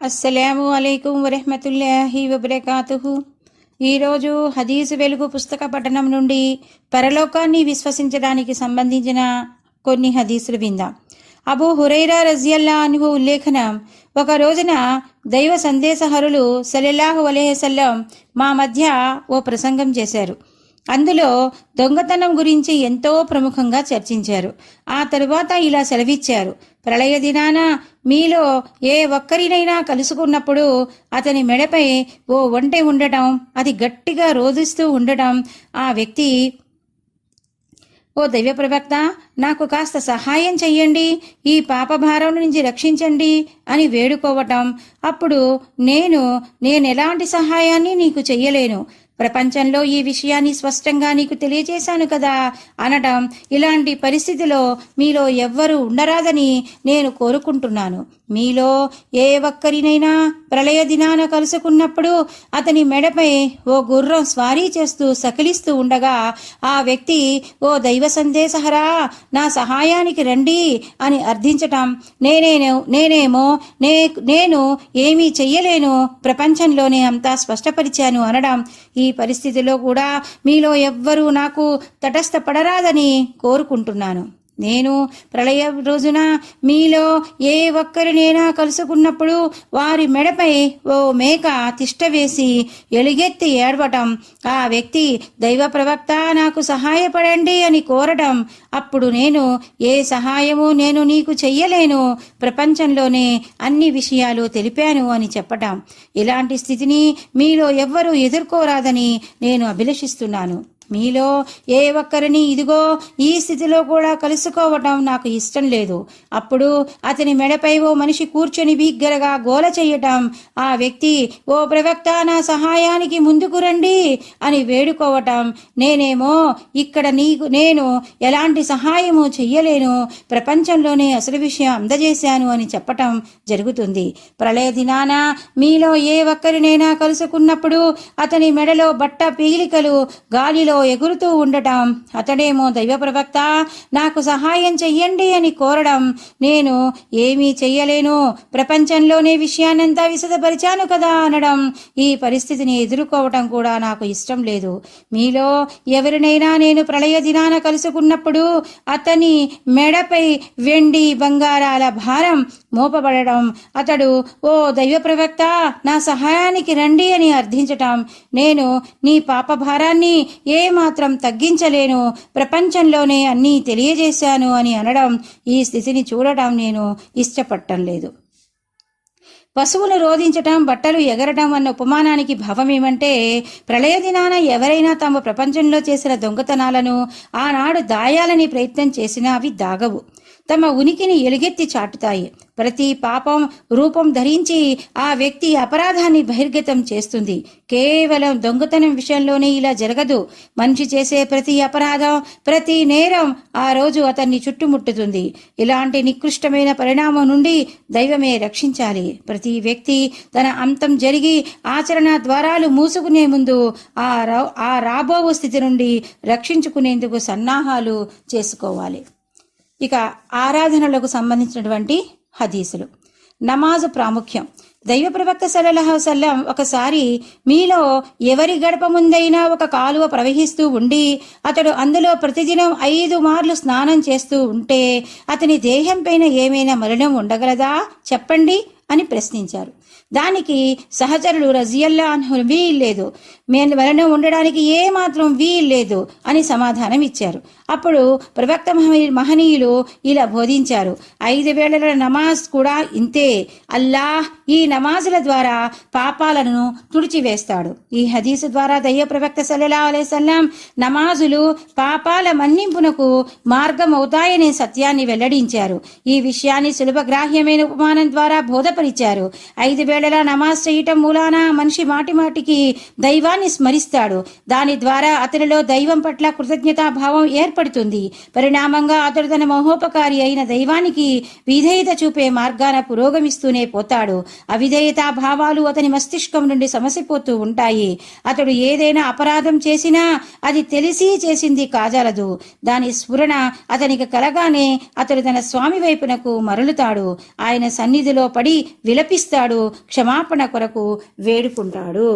అస్సలాము అలైకుం వరహ్మతుల్లాహి వబరకాతుహు. ఈరోజు హదీసు వెలుగు పుస్తక పఠనం నుండి పరలోకాన్ని విశ్వసించడానికి సంబంధించిన కొన్ని హదీసులు విందాం. అబూ హురైరా రజియల్లా అన్హు ఉల్లేఖనం, ఒక రోజున దైవ సందేశహరులు సల్లల్లాహు అలైహి వసల్లం మా మధ్య ఓ ప్రసంగం చేశారు. అందులో దొంగతనం గురించి ఎంతో ప్రముఖంగా చర్చించారు. ఆ తరువాత ఇలా సెలవిచ్చారు, ప్రళయ దినాన మీలో ఏ ఒక్కరినైనా కలుసుకున్నప్పుడు అతని మెడపై ఓ ఒంటె ఉండటం, అది గట్టిగా రోదిస్తూ ఉండటం, ఆ వ్యక్తి ఓ దైవ ప్రవక్త, నాకు కాస్త సహాయం చెయ్యండి, ఈ పాపభారం నుంచి రక్షించండి అని వేడుకోవటం. అప్పుడు నేనెలాంటి సహాయాన్ని నీకు చెయ్యలేను, ప్రపంచంలో ఈ విషయాన్ని స్పష్టంగా నీకు తెలియజేశాను కదా అనటం. ఇలాంటి పరిస్థితిలో మీలో ఎవ్వరూ ఉండరాదని నేను కోరుకుంటున్నాను. మీలో ఏ ఒక్కరినైనా ప్రళయ దినాన కలుసుకున్నప్పుడు అతని మెడపై ఓ గుర్రం స్వారీ చేస్తూ సకిలిస్తూ ఉండగా ఆ వ్యక్తి, ఓ దైవ సందేశహరా, నా సహాయానికి రండి అని అర్థించటం. నేను ఏమీ చెయ్యలేను, ప్రపంచంలోనే అంతా స్పష్టపరిచాను అనడం. ఈ పరిస్థితిలో కూడా మీలో ఎవ్వరూ నాకు తటస్థపడరాదని కోరుకుంటున్నాను. నేను ప్రళయ రోజున మీలో ఏ ఒక్కరినైనా కలుసుకున్నప్పుడు వారి మెడపై ఓ మేక తిష్టవేసి ఎలుగెత్తి ఏడవటం. ఆ వ్యక్తి, దైవ ప్రవక్త, నాకు సహాయపడండి అని కోరటం. అప్పుడు ఏ సహాయము నేను నీకు చెయ్యలేను, ప్రపంచంలోనే అన్ని విషయాలు తెలిపాను అని చెప్పటం. ఇలాంటి స్థితిని మీలో ఎవ్వరూ ఎదుర్కోరాదని నేను అభిలషిస్తున్నాను. మీలో ఏ ఒక్కరిని ఇదిగో ఈ స్థితిలో కూడా కలుసుకోవటం నాకు ఇష్టం లేదు. అప్పుడు అతని మెడపై ఓ మనిషి కూర్చొని బిగ్గరగా గోల చెయ్యటం. ఆ వ్యక్తి, ఓ ప్రవక్త, నా సహాయానికి ముందుకు రండి అని వేడుకోవటం. నేను ఎలాంటి సహాయము చెయ్యలేను, ప్రపంచంలోనే అసలు విషయం అందజేశాను అని చెప్పటం జరుగుతుంది. ప్రళయ దినాన మీలో ఏ ఒక్కరినైనా కలుసుకున్నప్పుడు అతని మెడలో బట్ట పీలికలు గాలిలో ఎగురుతూ ఉండటం. అతడేమో, దైవ ప్రవక్త, నాకు సహాయం చెయ్యండి అని కోరడం. నేను ఏమీ చెయ్యలేను, ప్రపంచంలోనే విషయాన్నంతా విశదపరిచాను కదా అనడం. ఈ పరిస్థితిని ఎదుర్కోవటం కూడా నాకు ఇష్టం లేదు. మీలో ఎవరినైనా నేను ప్రళయ దినాన కలుసుకున్నప్పుడు అతని మెడపై వెండి బంగారాల భారం మోపబడడం. అతడు, ఓ దైవ ప్రవక్త, నా సహాయానికి రండి అని అర్థించటం. నేను నీ పాప భారాన్ని మాత్రం తగ్గించలేను, ప్రపంచంలోనే అన్నీ తెలియజేశాను అని అనడం. ఈ స్థితిని చూడటం నేను ఇష్టపడటం లేదు. పశువులు రోధించటం, బట్టలు ఎగరటం అన్న ఉపమానానికి భావమేమంటే, ప్రళయ దినాన ఎవరైనా తమ ప్రపంచంలో చేసిన దొంగతనాలను, ఆనాడు దాయాలని ప్రయత్నం చేసినా అవి దాగవు, తమ ఉనికిని ఎలుగెత్తి చాటుతాయి. ప్రతి పాపం రూపం ధరించి ఆ వ్యక్తి అపరాధాన్ని బహిర్గతం చేస్తుంది. కేవలం దొంగతనం విషయంలోనే ఇలా జరగదు. మనిషి చేసే ప్రతి అపరాధం, ప్రతి నేరం ఆ రోజు అతన్ని చుట్టుముట్టుతుంది. ఇలాంటి నికృష్టమైన పరిణామం నుండి దైవమే రక్షించాలి. ప్రతి వ్యక్తి తన అంతం జరిగి ఆచరణ ద్వారాలు మూసుకునే ముందు ఆ రాబోవు స్థితి నుండి రక్షించుకునేందుకు సన్నాహాలు చేసుకోవాలి. ఇక ఆరాధనలకు సంబంధించినటువంటి హదీసులు. నమాజు ప్రాముఖ్యం. దైవ ప్రవక్త సల్లల్లాహు అలైహి వసల్లం, ఒకసారి మీలో ఎవరి గడప ముందైనా ఒక కాలువ ప్రవహిస్తూ ఉండి అతడు అందులో ప్రతిదినం 5 మార్లు స్నానం చేస్తూ ఉంటే అతని దేహం పైన ఏమైనా మలినం ఉండగలదా చెప్పండి అని ప్రశ్నించారు. దానికి సహచరులు రజియల్లా అన్హు, వీల్లేదు, మలినం ఉండడానికి ఏమాత్రం వీల్లేదు అని సమాధానం ఇచ్చారు. అప్పుడు ప్రవక్త మహనీయులు ఇలా బోధించారు, 5 వేళల నమాజ్ కూడా ఇంతే. అల్లాహ్ ఈ నమాజుల ద్వారా పాపాలను తుడిచివేస్తాడు. ఈ హదీసు ద్వారా దైవ ప్రవక్త సల్లల్లాహు అలైహి వసల్లం నమాజులు పాపాల మన్నింపునకు మార్గం అవుతాయనే సత్యాన్ని వెల్లడించారు. ఈ విషయాన్ని సులభగ్రాహ్యమైన ఉపమానం ద్వారా బోధపరిచారు. 5 వేళలా నమాజ్ చేయటం మూలాన మనిషి మాటిమాటికి దైవాన్ని స్మరిస్తాడు. దాని ద్వారా అతనిలో దైవం పట్ల కృతజ్ఞతాభావం ఏర్పడుతుంది. పరిణామంగా అతడు తన మహోపకారి అయిన దైవానికి విధేయత చూపే మార్గాన పురోగమిస్తూనే పోతాడు. అవిధేయతా భావాలు అతని మస్తిష్కం నుండి సమసిపోతూ ఉంటాయి. అతడు ఏదైనా అపరాధం చేసినా అది తెలిసి చేసింది కాజాలదు. దాని స్ఫురణ అతనికి కలగానే అతడు తన స్వామి వైపునకు మరలుతాడు. ఆయన సన్నిధిలో పడి విలపిస్తాడు. క్షమాపణ కొరకు వేడుకుంటాడు.